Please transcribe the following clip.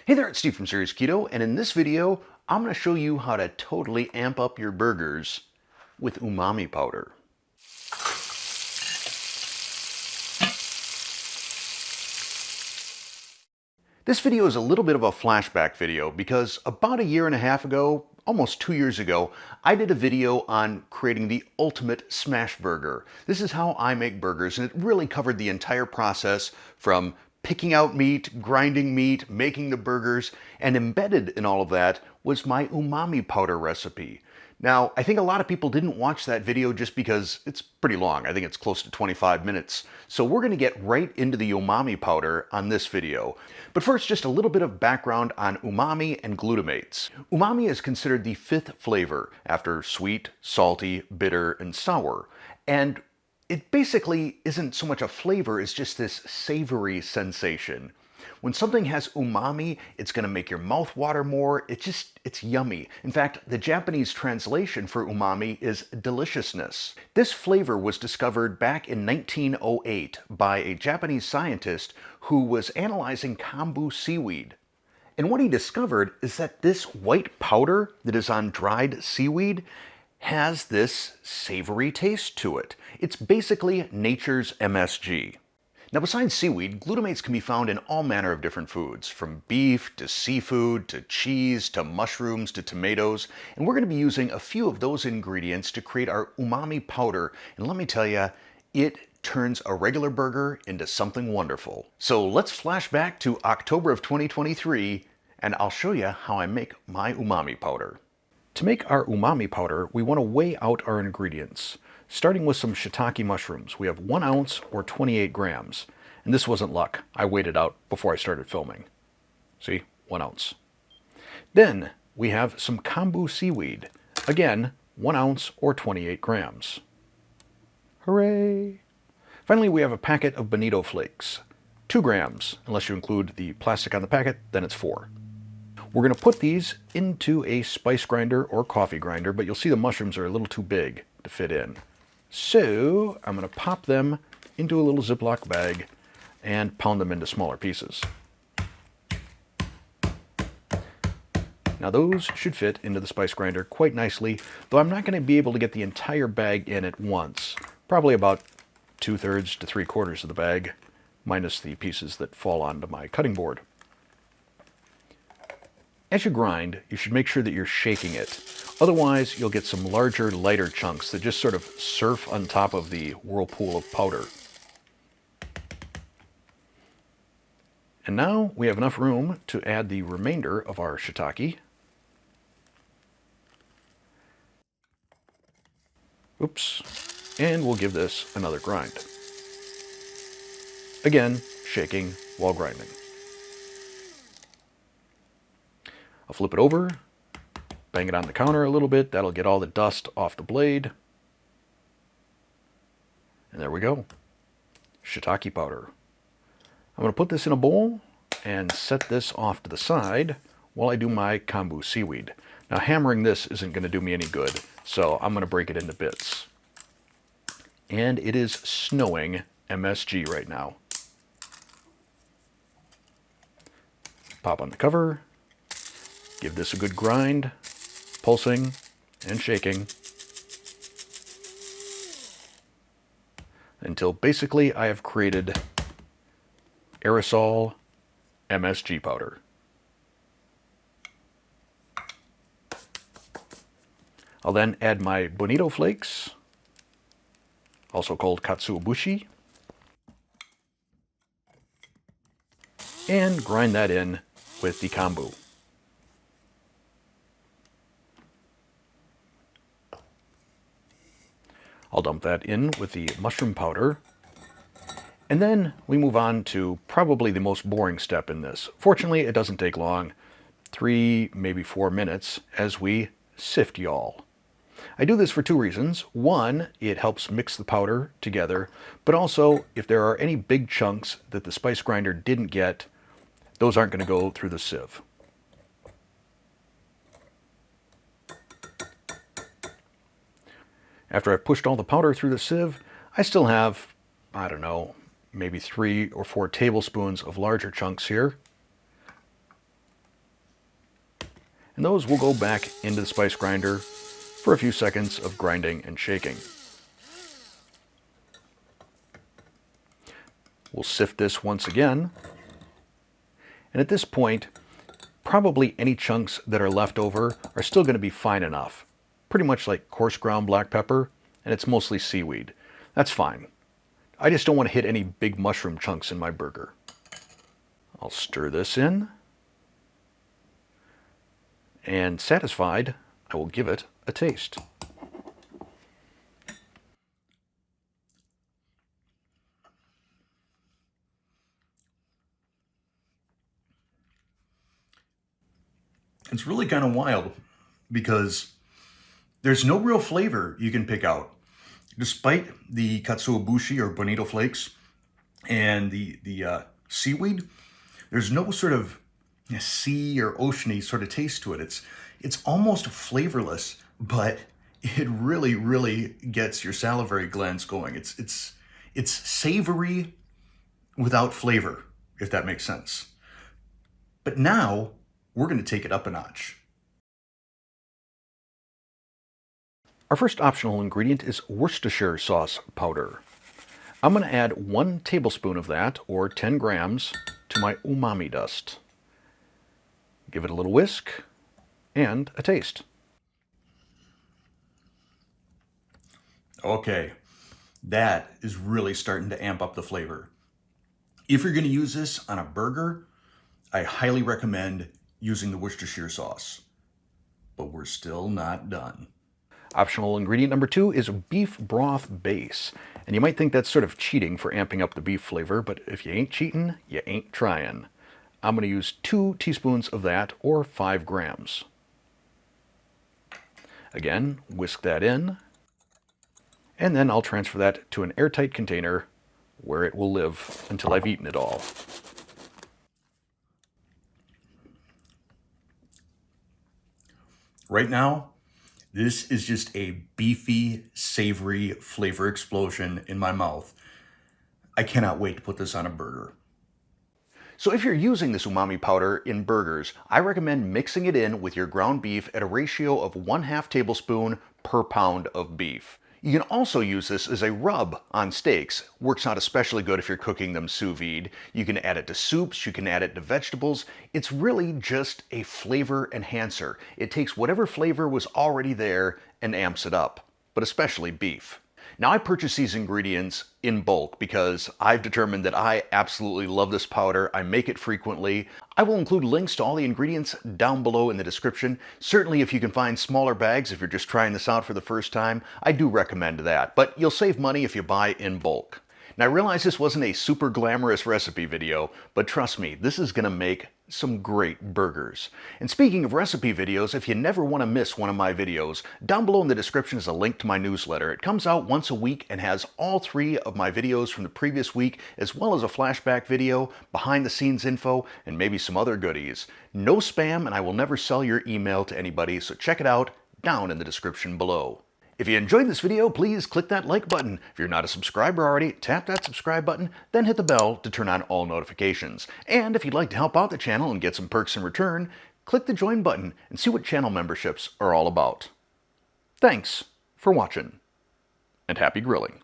Hey there, it's Steve from Serious Keto, and in this video, I'm going to show you how to totally amp up your burgers with umami powder. This video is a little bit of a flashback video because about a year and a half ago, almost 2 years ago, I did a video on creating the ultimate smash burger. This is how I make burgers, and it really covered the entire process from picking out meat, grinding meat, making the burgers, and embedded in all of that was my umami powder recipe. Now, I think a lot of people didn't watch that video just because it's pretty long. I think it's close to 25 minutes. So we're going to get right into the umami powder on this video. But first, just a little bit of background on umami and glutamates. Umami is considered the fifth flavor after sweet, salty, bitter, and sour. And it basically isn't so much a flavor, it's just this savory sensation. When something has umami, it's going to make your mouth water more. It's yummy. In fact, the Japanese translation for umami is deliciousness. This flavor was discovered back in 1908 by a Japanese scientist who was analyzing kombu seaweed. And what he discovered is that this white powder that is on dried seaweed has this savory taste to it. It's basically nature's MSG. Now, besides seaweed, glutamates can be found in all manner of different foods, from beef to seafood to cheese to mushrooms to tomatoes, and we're going to be using a few of those ingredients to create our umami powder, and let me tell you, it turns a regular burger into something wonderful. So let's flash back to October of 2023, and I'll show you how I make my umami powder. To make our umami powder, we want to weigh out our ingredients. Starting with some shiitake mushrooms, we have 1 ounce or 28 grams. And this wasn't luck. I weighed it out before I started filming. See, 1 ounce. Then we have some kombu seaweed. Again, 1 ounce or 28 grams. Hooray! Finally, we have a packet of bonito flakes. 2 grams. Unless you include the plastic on the packet, then it's 4. We're going to put these into a spice grinder or coffee grinder, but you'll see the mushrooms are a little too big to fit in. So I'm going to pop them into a little Ziploc bag and pound them into smaller pieces. Now those should fit into the spice grinder quite nicely, though I'm not going to be able to get the entire bag in at once. Probably about 2/3 to 3/4 of the bag, minus the pieces that fall onto my cutting board. As you grind, you should make sure that you're shaking it. Otherwise, you'll get some larger, lighter chunks that just sort of surf on top of the whirlpool of powder. And now we have enough room to add the remainder of our shiitake. Oops. And we'll give this another grind. Again, shaking while grinding. I'll flip it over, bang it on the counter a little bit. That'll get all the dust off the blade. And there we go. Shiitake powder. I'm going to put this in a bowl and set this off to the side while I do my kombu seaweed. Now, hammering this isn't going to do me any good, so I'm going to break it into bits. And it is snowing MSG right now. Pop on the cover. Give this a good grind, pulsing and shaking, until basically I have created aerosol MSG powder. I'll then add my bonito flakes, also called katsuobushi, and grind that in with the kombu. I'll dump that in with the mushroom powder. And then we move on to probably the most boring step in this. Fortunately, it doesn't take long, 3, maybe 4 minutes, as we sift y'all. I do this for 2 reasons. One, it helps mix the powder together, but also if there are any big chunks that the spice grinder didn't get, those aren't going to go through the sieve. After I've pushed all the powder through the sieve, I still have, I don't know, maybe 3 or 4 tablespoons of larger chunks here. And those will go back into the spice grinder for a few seconds of grinding and shaking. We'll sift this once again. And at this point, probably any chunks that are left over are still going to be fine enough. Pretty much like coarse ground black pepper, and it's mostly seaweed. That's fine. I just don't want to hit any big mushroom chunks in my burger. I'll stir this in. And satisfied, I will give it a taste. It's really kind of wild because there's no real flavor you can pick out. Despite the katsuobushi or bonito flakes and the seaweed, there's no sort of sea or oceany sort of taste to it. It's almost flavorless, but it really gets your salivary glands going. It's savory without flavor, if that makes sense. But now we're going to take it up a notch. Our first optional ingredient is Worcestershire sauce powder. I'm going to add 1 tablespoon of that, or 10 grams, to my umami dust. Give it a little whisk and a taste. Okay, that is really starting to amp up the flavor. If you're going to use this on a burger, I highly recommend using the Worcestershire sauce. But we're still not done. Optional ingredient number 2 is beef broth base. And you might think that's sort of cheating for amping up the beef flavor, but if you ain't cheating, you ain't trying. I'm going to use 2 teaspoons of that, or 5 grams. Again, whisk that in. And then I'll transfer that to an airtight container where it will live until I've eaten it all. Right now, this is just a beefy, savory flavor explosion in my mouth. I cannot wait to put this on a burger. So if you're using this umami powder in burgers, I recommend mixing it in with your ground beef at a ratio of 1/2 tablespoon per pound of beef. You can also use this as a rub on steaks. Works out especially good if you're cooking them sous vide. You can add it to soups, you can add it to vegetables. It's really just a flavor enhancer. It takes whatever flavor was already there and amps it up, but especially beef. Now I purchase these ingredients in bulk because I've determined that I absolutely love this powder. I make it frequently. I will include links to all the ingredients down below in the description. Certainly if you can find smaller bags if you're just trying this out for the first time, I do recommend that. But you'll save money if you buy in bulk. Now I realize this wasn't a super glamorous recipe video, but trust me, this is going to make some great burgers. And speaking of recipe videos, if you never want to miss one of my videos, down below in the description is a link to my newsletter. It comes out once a week and has all 3 of my videos from the previous week, as well as a flashback video, behind the scenes info, and maybe some other goodies. No spam, and I will never sell your email to anybody, so check it out down in the description below. If you enjoyed this video, please click that like button. If you're not a subscriber already, tap that subscribe button, then hit the bell to turn on all notifications. And if you'd like to help out the channel and get some perks in return, click the join button and see what channel memberships are all about. Thanks for watching, and happy grilling.